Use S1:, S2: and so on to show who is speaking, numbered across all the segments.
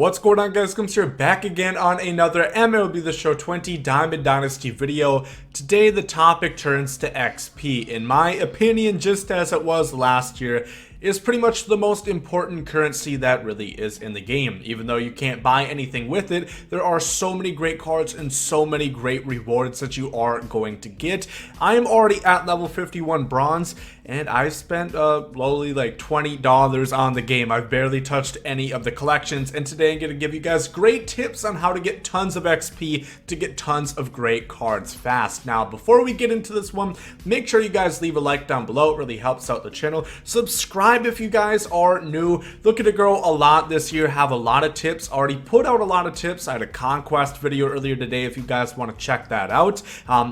S1: What's going on, guys? Gomes here, back again on another MLB The Show 20 Diamond Dynasty video. Today the topic turns to XP. In my opinion, just as it was last year, is pretty much the most important currency that really is in the game. Even though you can't buy anything with it, there are so many great cards and so many great rewards that you are going to get. I am already at level 51 bronze, and I spent lowly like $20 on the game. I've barely touched any of the collections, and today I'm going to give you guys great tips on how to get tons of XP to get tons of great cards fast. Now, before we get into this one, make sure you guys leave a like down below. It really helps out the channel. Subscribe if you guys are new. Looking to grow a lot this year, have a lot of tips, already put out a lot of tips. I had a conquest video earlier today if you guys want to check that out,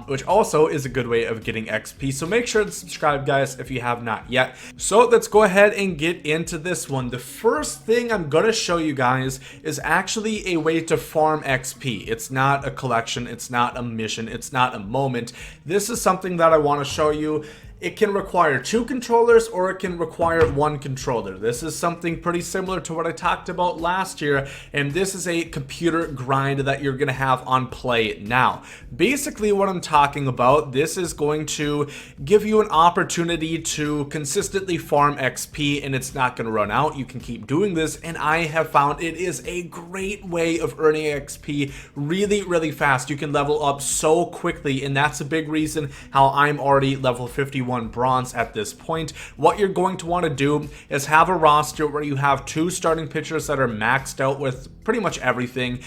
S1: which also is a good way of getting XP. So make sure to subscribe, guys, if you have not yet. So let's go ahead and get into this one. The first thing I'm gonna show you guys is actually a way to farm XP. It's not a collection, it's not a mission, it's not a moment. This is something that I want to show you. It can require 2 controllers or it can require 1 controller. This is something pretty similar to what I talked about last year, and this is a computer grind that you're gonna have on play now. Basically what I'm talking about, this is going to give you an opportunity to consistently farm XP, and it's not gonna run out. You can keep doing this, and I have found it is a great way of earning XP really fast. You can level up so quickly, and that's a big reason how I'm already level 51 bronze at this point. What you're going to want to do is have a roster where you have 2 starting pitchers that are maxed out with pretty much everything.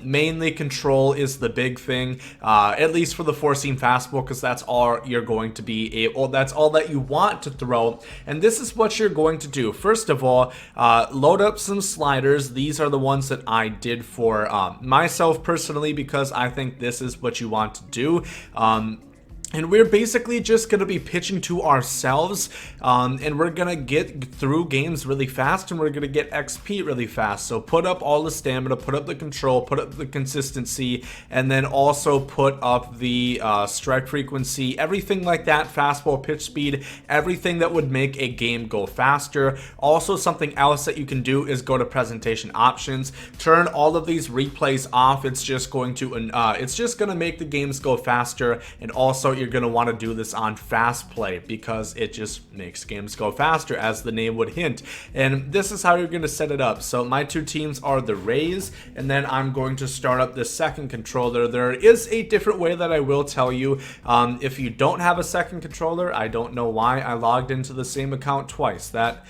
S1: Mainly control is the big thing, at least for the 4-seam fastball, because that's all you're going to be able, that's all that you want to throw. And this is what you're going to do. First of all, load up some sliders. These are the ones that I did for myself personally, because I think this is what you want to do. And we're basically just going to be pitching to ourselves, and we're going to get through games really fast, and we're going to get XP really fast. So put up all the stamina, put up the control, put up the consistency, and then also put up the strike frequency, everything like that, fastball, pitch speed, everything that would make a game go faster. Also, something else that you can do is go to presentation options, turn all of these replays off. It's just going to make the games go faster, and also you're going to want to do this on fast play because it just makes games go faster, as the name would hint. And this is how you're going to set it up. So my 2 teams are the Rays, and then I'm going to start up the second controller. There is a different way that I will tell you. If you don't have a second controller, I don't know why I logged into the same account twice. That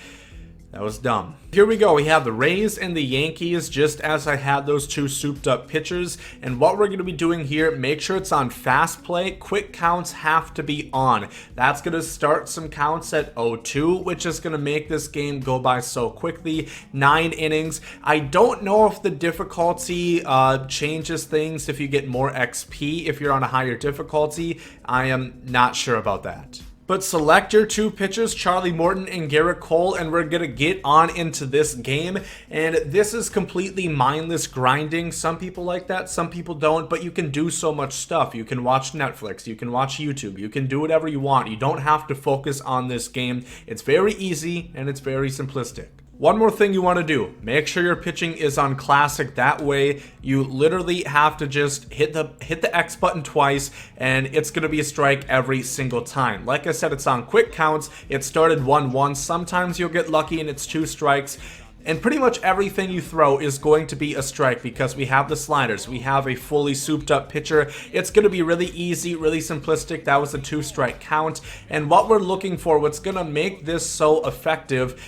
S1: was dumb. Here we go. We have the Rays and the Yankees, just as I had those 2 souped up pitchers. And what we're going to be doing here, make sure it's on fast play. Quick counts have to be on. That's going to start some counts at 0-2, which is going to make this game go by so quickly. 9 innings. I don't know if the difficulty changes things if you get more XP if you're on a higher difficulty. I am not sure about that. But select your 2 pitchers, Charlie Morton and Garrett Cole, and we're going to get on into this game. And this is completely mindless grinding. Some people like that, some people don't, but you can do so much stuff. You can watch Netflix, you can watch YouTube, you can do whatever you want. You don't have to focus on this game. It's very easy and it's very simplistic. One more thing you want to do, make sure your pitching is on classic. That way you literally have to just hit the X button twice, and it's going to be a strike every single time. Like I said, it's on quick counts. It started 1-1. Sometimes you'll get lucky and it's 2 strikes. And pretty much everything you throw is going to be a strike because we have the sliders. We have a fully souped up pitcher. It's going to be really easy, really simplistic. That was a 2-strike count. And what we're looking for, what's going to make this so effective,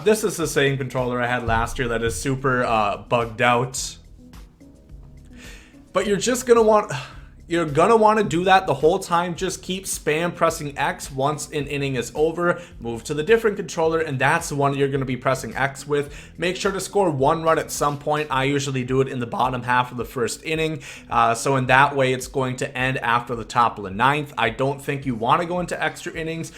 S1: this is the same controller I had last year that is super bugged out. But you're just going to want... You're gonna want to do that the whole time. Just keep spam pressing X once an inning is over. Move to the different controller, and that's the one you're gonna be pressing X with. Make sure to score 1 run at some point. I usually do it in the bottom half of the 1st inning. So in that way, it's going to end after the top of the 9th. I don't think you want to go into extra innings.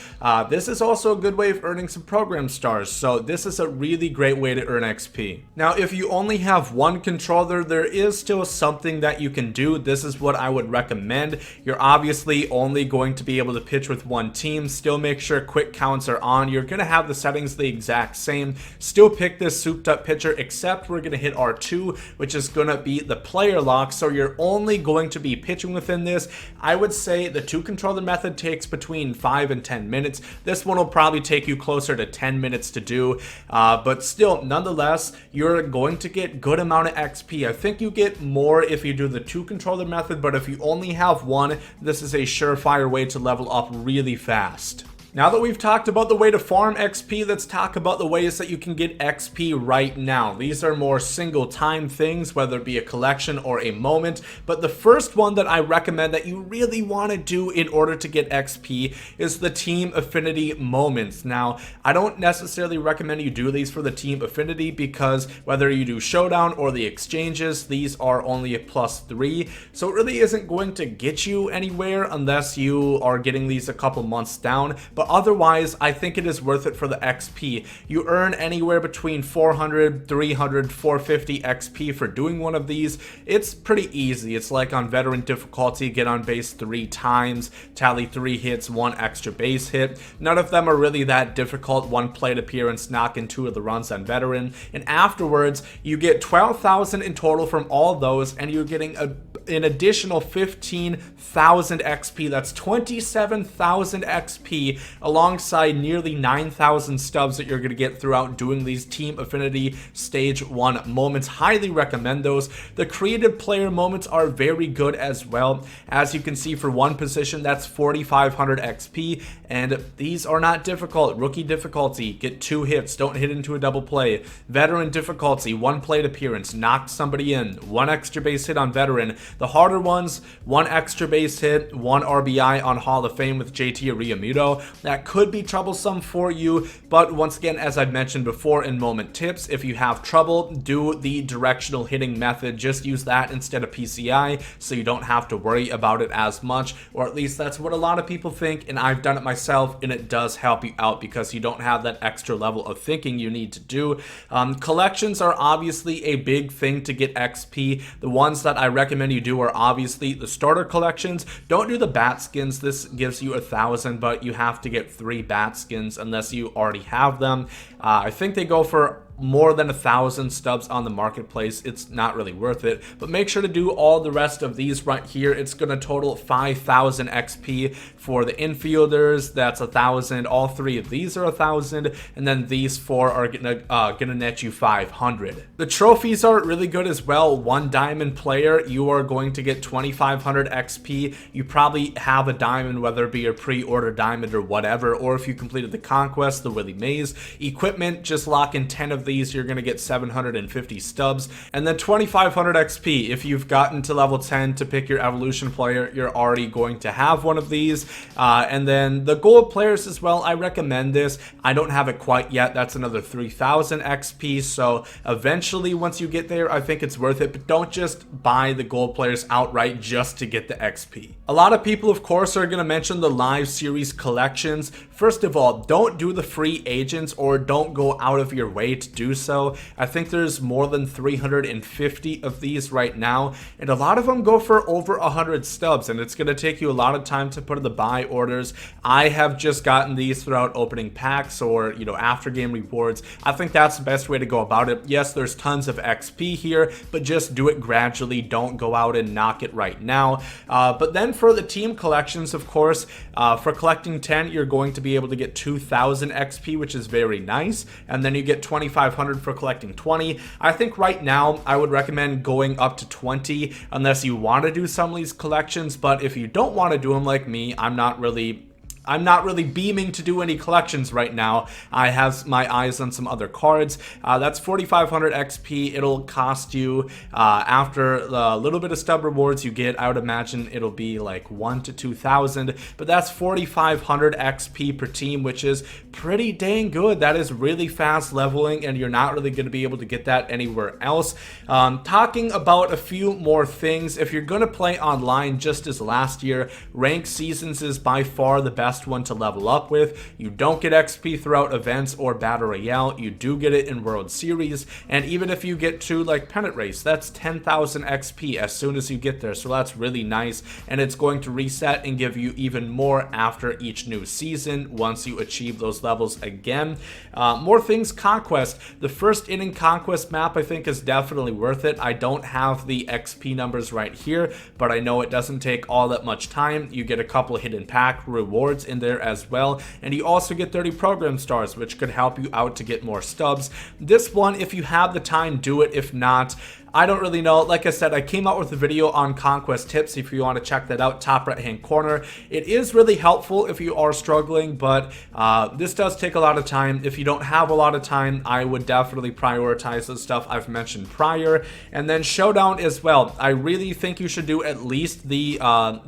S1: This is also a good way of earning some program stars. So this is a really great way to earn XP. Now, if you only have 1 controller, there is still something that you can do. This is what I would recommend recommend. You're obviously only going to be able to pitch with one team. Still make sure quick counts are on. You're going to have the settings the exact same. Still pick this souped up pitcher, except we're going to hit R2, which is going to be the player lock. So you're only going to be pitching within this. I would say the two controller method takes between 5 and 10 minutes. This one will probably take you closer to 10 minutes to do, but still, nonetheless, you're going to get good amount of XP. I think you get more if you do the two controller method, but if you only have one, this is a surefire way to level up really fast. Now that we've talked about the way to farm XP, let's talk about the ways that you can get XP right now. These are more single time things, whether it be a collection or a moment, but the first one that I recommend that you really want to do in order to get XP is the Team Affinity moments. Now, I don't necessarily recommend you do these for the Team Affinity because whether you do Showdown or the exchanges, these are only a +3, so it really isn't going to get you anywhere unless you are getting these a couple months down. But otherwise, I think it is worth it for the XP. You earn anywhere between 400, 300, 450 XP for doing one of these. It's pretty easy. It's like on veteran difficulty, get on base 3 times, tally 3 hits, 1 extra base hit. None of them are really that difficult. 1 plate appearance, knock in 2 of the runs on veteran. And afterwards, you get 12,000 in total from all those, and you're getting an additional 15,000 XP. That's 27,000 XP alongside nearly 9,000 stubs that you're going to get throughout doing these Team Affinity Stage 1 moments. Highly recommend those. The creative player moments are very good as well. As you can see, for one position, that's 4,500 XP, and these are not difficult. Rookie difficulty, get 2 hits, don't hit into a double play. Veteran difficulty, 1 plate appearance, knock somebody in, 1 extra base hit on veteran. The harder ones, 1 extra base hit, 1 RBI on Hall of Fame with JT Realmuto. That could be troublesome for you, but once again, as I've mentioned before in moment tips, if you have trouble, do the directional hitting method. Just use that instead of PCI so you don't have to worry about it as much, or at least that's what a lot of people think, and I've done it myself, and it does help you out because you don't have that extra level of thinking you need to do. Collections are obviously a big thing to get XP. The ones that I recommend you do are obviously the starter collections. Don't do the bat skins. This gives you 1,000, but you have to get 3 bat skins unless you already have them. I think they go for more than 1,000 stubs on the marketplace. It's not really worth it, but make sure to do all the rest of these right here. It's going to total 5,000 XP for the infielders. That's 1,000. All 3 of these are 1,000, and then these 4 are gonna net you 500. The trophies are really good as well. 1 diamond player, you are going to get 2,500 XP. You probably have a diamond, whether it be a pre-order diamond or whatever, or if you completed the conquest, the Willie Mays. Equipment, just lock in 10 of these, you're going to get 750 stubs, and then 2,500 XP. If you've gotten to level 10 to pick your evolution player, you're already going to have one of these. And then the gold players as well, I recommend this. I don't have it quite yet. That's another 3,000 XP, so eventually once you get there, I think it's worth it, but don't just buy the gold players outright just to get the XP. A lot of people, of course, are going to mention the live series collections. First of all, don't do the free agents, or don't go out of your way to do so. I think there's more than 350 of these right now, and a lot of them go for over 100 stubs, and it's going to take you a lot of time to put in the buy orders. I have just gotten these throughout opening packs or, after game rewards. I think that's the best way to go about it. Yes, there's tons of XP here, but just do it gradually. Don't go out and knock it right now. But then for the team collections, of course, for collecting 10, you're going to be able to get 2,000 XP, which is very nice, and then you get 2,500 for collecting 20. I think right now I would recommend going up to 20 unless you want to do some of these collections, but if you don't want to do them like me, I'm not really beaming to do any collections right now. I have my eyes on some other cards. That's 4,500 XP. It'll cost you, after a little bit of stub rewards you get, I would imagine it'll be like 1,000 to 2,000, but that's 4,500 XP per team, which is pretty dang good. That is really fast leveling, and you're not really going to be able to get that anywhere else. Talking about a few more things, if you're going to play online just as last year, ranked seasons is by far the best best one to level up with. You don't get XP throughout events or Battle Royale. You do get it in World Series, and even if you get to like Pennant Race, that's 10,000 XP as soon as you get there, so that's really nice, and it's going to reset and give you even more after each new season once you achieve those levels again. More things, Conquest. The first inning Conquest map I think is definitely worth it. I don't have the XP numbers right here, but I know it doesn't take all that much time. You get a couple hidden pack rewards in there as well, and you also get 30 program stars, which could help you out to get more stubs. This one, if you have the time, do it. If not, I don't really know. Like I said, I came out with a video on Conquest tips if you want to check that out, top right hand corner. It is really helpful if you are struggling, but this does take a lot of time. If you don't have a lot of time, I would definitely prioritize the stuff I've mentioned prior. And then Showdown as well. I really think you should do at least the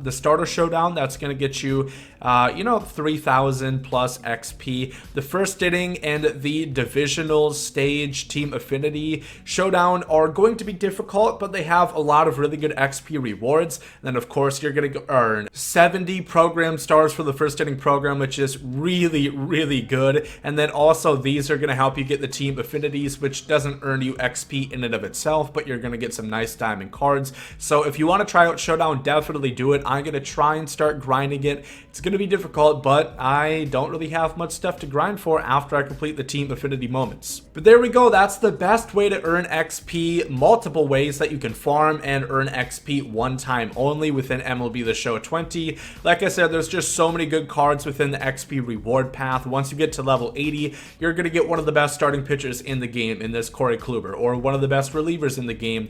S1: starter Showdown. That's going to get you, 3,000 plus XP. The first inning and the divisional stage Team Affinity Showdown are going to be difficult, but they have a lot of really good XP rewards. And then of course you're going to earn 70 program stars for the first inning program, which is really, really good. And then also these are going to help you get the Team Affinities, which doesn't earn you XP in and of itself, but you're going to get some nice diamond cards. So if you want to try out Showdown, definitely do it. I'm going to try and start grinding it. It's going to be difficult, but I don't really have much stuff to grind for after I complete the Team Affinity moments. But there we go. That's the best way to earn XP. Multiple ways that you can farm and earn XP one time only within MLB The Show 20. Like I said, there's just so many good cards within the XP reward path. Once you get to level 80, you're going to get one of the best starting pitchers in the game in this Corey Kluber, or one of the best relievers in the game,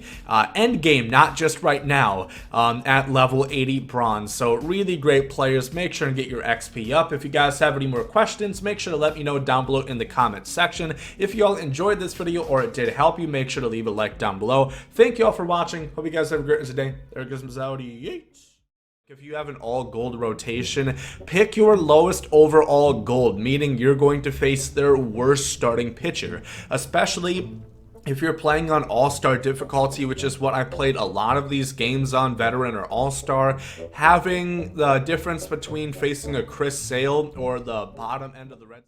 S1: end game, not just right now, at level 80 bronze. So really great players. Make sure and get your XP up. If you guys have any more questions, make sure to let me know down below in the comments section. If you all enjoyed this video or it did help you, make sure to leave a like down below. Thank you all for watching. Hope you guys have a great rest of the day. There goes Mizzoudi. If you have an all gold rotation, pick your lowest overall gold, meaning you're going to face their worst starting pitcher, especially if you're playing on all-star difficulty, which is what I played a lot of these games on, veteran or all-star. Having the difference between facing a Chris Sale or the bottom end of the red